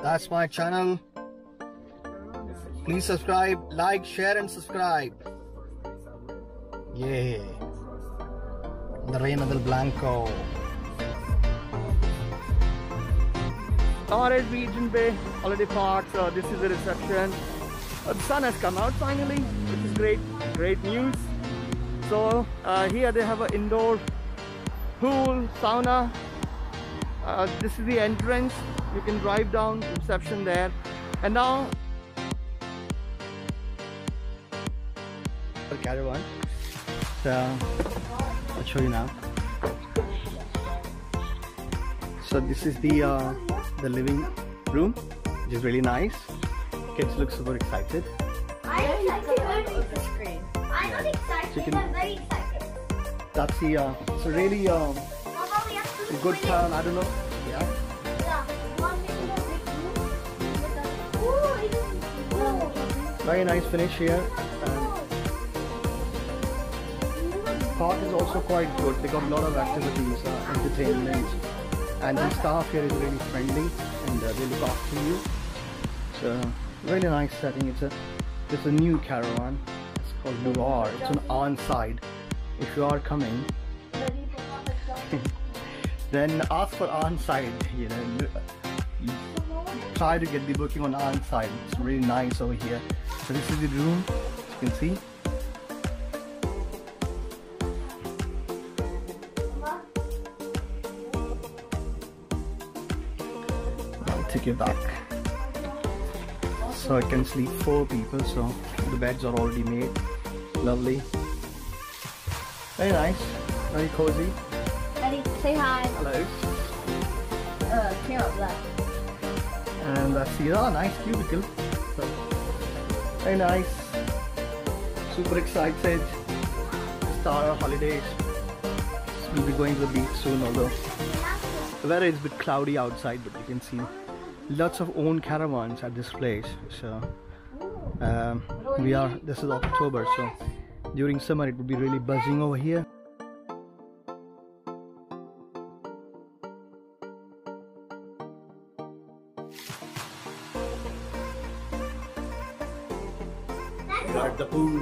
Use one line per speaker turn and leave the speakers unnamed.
That's my channel. Please subscribe, like, share and subscribe. Yeah. The Reina del Blanco. Alright, Regent Bay Holiday Park. So this is the reception. The sun has come out finally, which is great news. So here they have an indoor pool, sauna. This is the entrance. You can drive down, reception there. And now the caravan. So I'll show you now. So this is the living room, which is really nice. Kids look super excited.
I'm excited. The screen. I'm not excited. I'm very excited.
That's the it's a really good town. I don't know. Yeah. Very nice finish here. Park is also quite good. They got a lot of activities, entertainment, and the staff here is really friendly and they look after you. So really nice setting. It's a new caravan. It's called Noir. It's on on-side. If you are coming, then ask for on-side. You know, try to get the booking on on-side. It's really nice over here. So this is the room. As you can see. I'll take you back. So I can sleep 4 people, so the beds are already made. Lovely. Very nice. Very cozy.
Ready? Say hi.
Hello.
Clear up that.
And that's the nice cubicle. So, very nice. Super excited. Start our holidays. We'll be going to the beach soon, although the weather is a bit cloudy outside, but you can see lots of own caravans at this place. So this is October, so during summer it would be really buzzing over here. We are at the pool.